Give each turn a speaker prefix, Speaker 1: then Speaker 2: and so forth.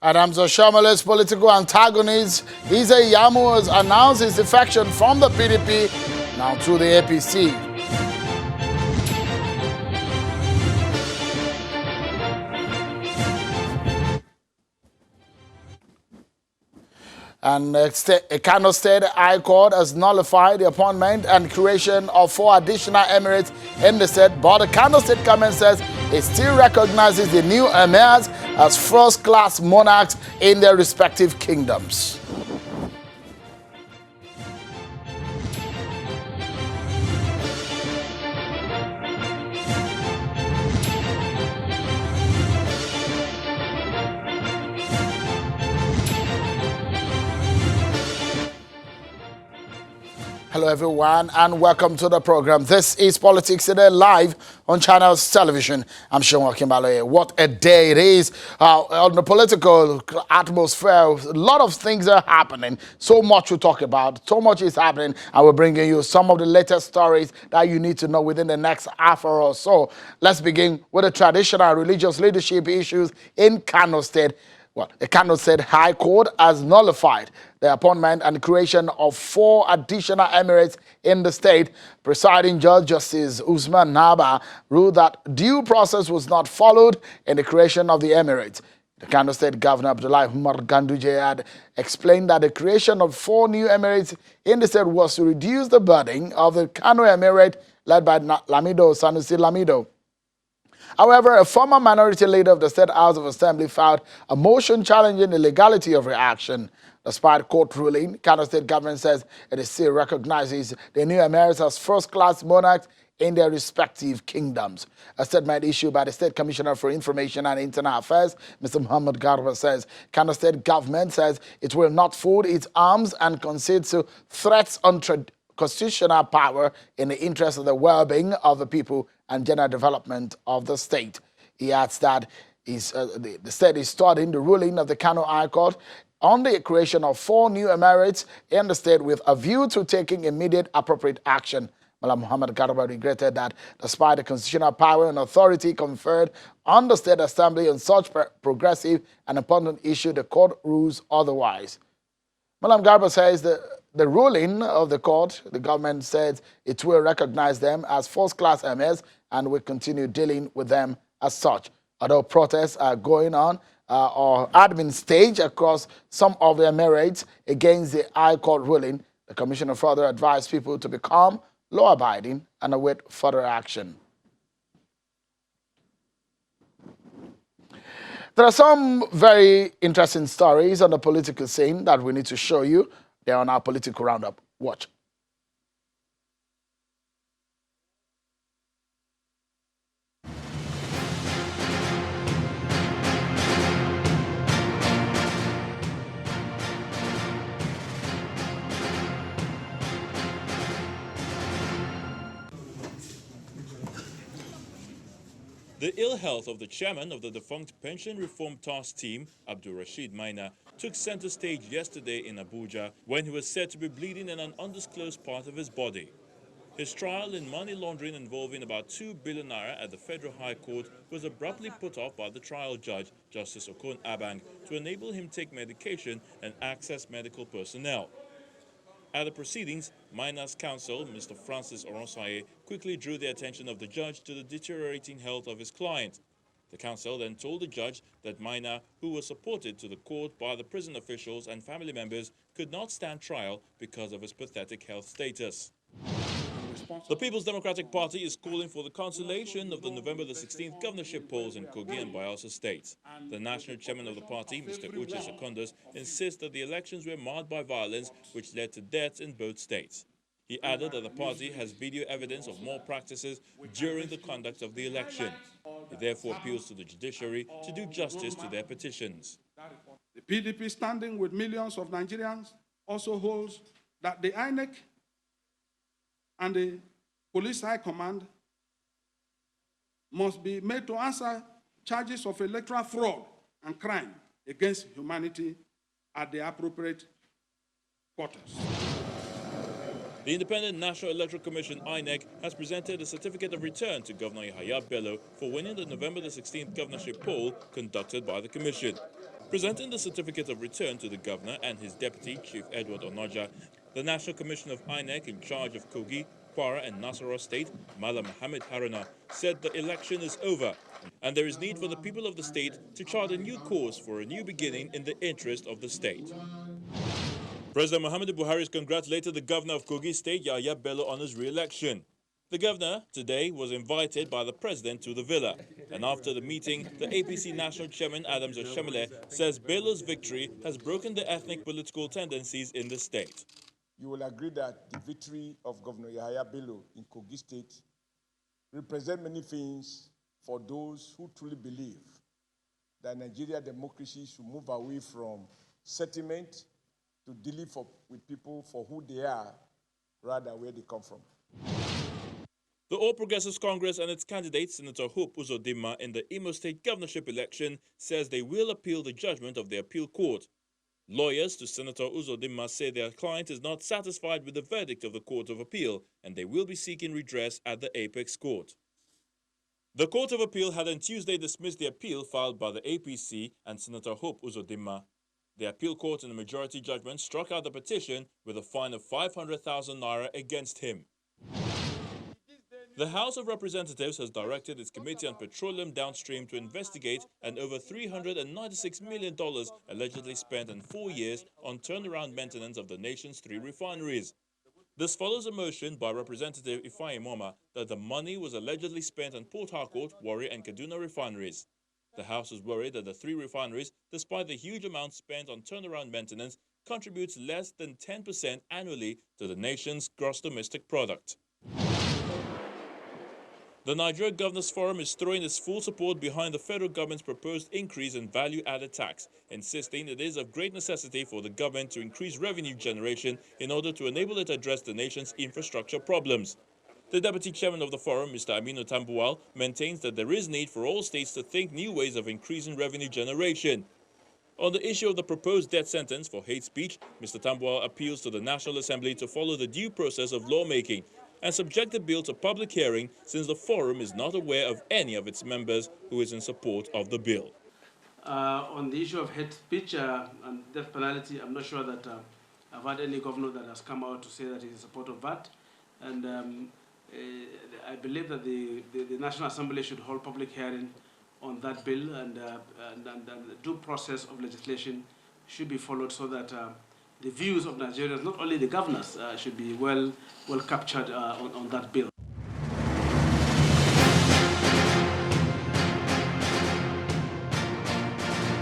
Speaker 1: Adams Oshiomhole's political antagonist, Eze Yamu, has announced his defection from the PDP now to the APC. And Kano State High Court has nullified the appointment and creation of 4 additional emirates in the state, but the Kano State government says it still recognizes the new emirs as first-class monarchs in their respective kingdoms. Hello everyone and welcome to the program. This is Politics Today live on Channels Television. I'm Sean Kimbaloye. What a day it is on the political atmosphere. A lot of things are happening. So much to talk about. So much is happening, and we're bringing you some of the latest stories that you need to know within the next hour or so. Let's begin with the traditional religious leadership issues in Kano State. Well, the Kano State High Court has nullified the appointment and creation of 4 additional emirates in the state. Presiding Judge Justice Usman Naba ruled that due process was not followed in the creation of the emirates. The Kano State Governor Abdullahi Umar Ganduje had explained that the creation of 4 new emirates in the state was to reduce the burden of the Kano Emirate led by Lamido Sanusi Lamido. However, a former minority leader of the State House of Assembly filed a motion challenging the legality of the action. Despite court ruling, Kano State government says it still recognizes the new emirates as first-class monarchs in their respective kingdoms. A statement issued by the State Commissioner for Information and Internal Affairs, Mr. Muhammad Garba, says Kano State government says it will not fold its arms and concede to threats on constitutional power in the interest of the well-being of the people and general development of the state. He adds that the state is studying the ruling of the Kano High Court on the creation of 4 new emirates in the state with a view to taking immediate appropriate action. Mullah Muhammad Garba regretted that despite the constitutional power and authority conferred on the State Assembly on such progressive and important issue, the court rules otherwise. Mullah Garba says the ruling of the court, the government says it will recognize them as first-class emirs and will continue dealing with them as such. Although protests are going on or had been staged across some of the emirates against the High Court ruling, the commissioner further advised people to become law-abiding and await further action. There are some very interesting stories on the political scene that we need to show you. They're on our political roundup. Watch.
Speaker 2: The ill health of the chairman of the defunct Pension Reform Task Team, Abdul Rashid Maina, took center stage yesterday in Abuja when he was said to be bleeding in an undisclosed part of his body. His trial in money laundering involving about 2 billion naira at the Federal High Court was abruptly put off by the trial judge, Justice Okon Abang, to enable him take medication and access medical personnel. At the proceedings, Maina's counsel, Mr. Francis Oronsaye, quickly drew the attention of the judge to the deteriorating health of his client. The counsel then told the judge that Maina, who was supported to the court by the prison officials and family members, could not stand trial because of his pathetic health status. The People's Democratic Party is calling for the cancellation of the November the 16th governorship polls in Kogi and Bayelsa states. The national chairman of the party, Mr. Uche Secondus, insists that the elections were marred by violence which led to deaths in both states. He added that the party has video evidence of more practices during the conduct of the election. He therefore appeals to the judiciary to do justice to their petitions.
Speaker 3: The PDP, standing with millions of Nigerians, also holds that the INEC and the Police High Command must be made to answer charges of electoral fraud and crime against humanity at the appropriate quarters.
Speaker 2: The Independent National Electoral Commission, INEC, has presented a certificate of return to Governor Yahaya Bello for winning the November the 16th governorship poll conducted by the commission. Presenting the certificate of return to the governor and his deputy, Chief Edward Onoja, the National Commission of INEC in charge of Kogi, Kwara and Nasarawa State, Mala Mohammed Haruna, said the election is over and there is need for the people of the state to chart a new course for a new beginning in the interest of the state. President Muhammadu Buhari has congratulated the governor of Kogi State, Yahya Bello, on his re-election. The governor today was invited by the president to the villa, and after the meeting, the APC National Chairman Adams Oshemele says Bello's victory has broken the ethnic political tendencies in the state.
Speaker 4: You will agree that the victory of Governor Yahya Bello in Kogi State represents many things for those who truly believe that Nigeria democracy should move away from settlement to dealing with people for who they are, rather where they come from.
Speaker 2: The All Progressives Congress and its candidate, Senator Hope Uzodinma, in the Imo State governorship election says they will appeal the judgment of the appeal court. Lawyers to Senator Uzodinma say their client is not satisfied with the verdict of the Court of Appeal and they will be seeking redress at the Apex Court. The Court of Appeal had on Tuesday dismissed the appeal filed by the APC and Senator Hope Uzodinma. The appeal court in a majority judgment struck out the petition with a fine of 500,000 naira against him. The House of Representatives has directed its Committee on Petroleum Downstream to investigate an over $396 million allegedly spent in 4 years on turnaround maintenance of the nation's 3 refineries. This follows a motion by Representative Ifeanyi Moma that the money was allegedly spent on Port Harcourt, Warri and Kaduna refineries. The House is worried that the 3 refineries, despite the huge amount spent on turnaround maintenance, contributes less than 10% annually to the nation's gross domestic product. The Nigeria Governors Forum is throwing its full support behind the federal government's proposed increase in value-added tax, insisting it is of great necessity for the government to increase revenue generation in order to enable it to address the nation's infrastructure problems. The deputy chairman of the forum, Mr. Aminu Tambuwal, maintains that there is need for all states to think new ways of increasing revenue generation. On the issue of the proposed death sentence for hate speech, Mr. Tambuwal appeals to the National Assembly to follow the due process of lawmaking and subject the bill to public hearing since the forum is not aware of any of its members who is in support of the bill.
Speaker 5: On the issue of hate speech and death penalty, I'm not sure that I've had any governor that has come out to say that he's in support of that. And I believe that the National Assembly should hold public hearing on that bill, and the due process of legislation should be followed so that the views of Nigerians, not only the governors, should be well captured on that bill.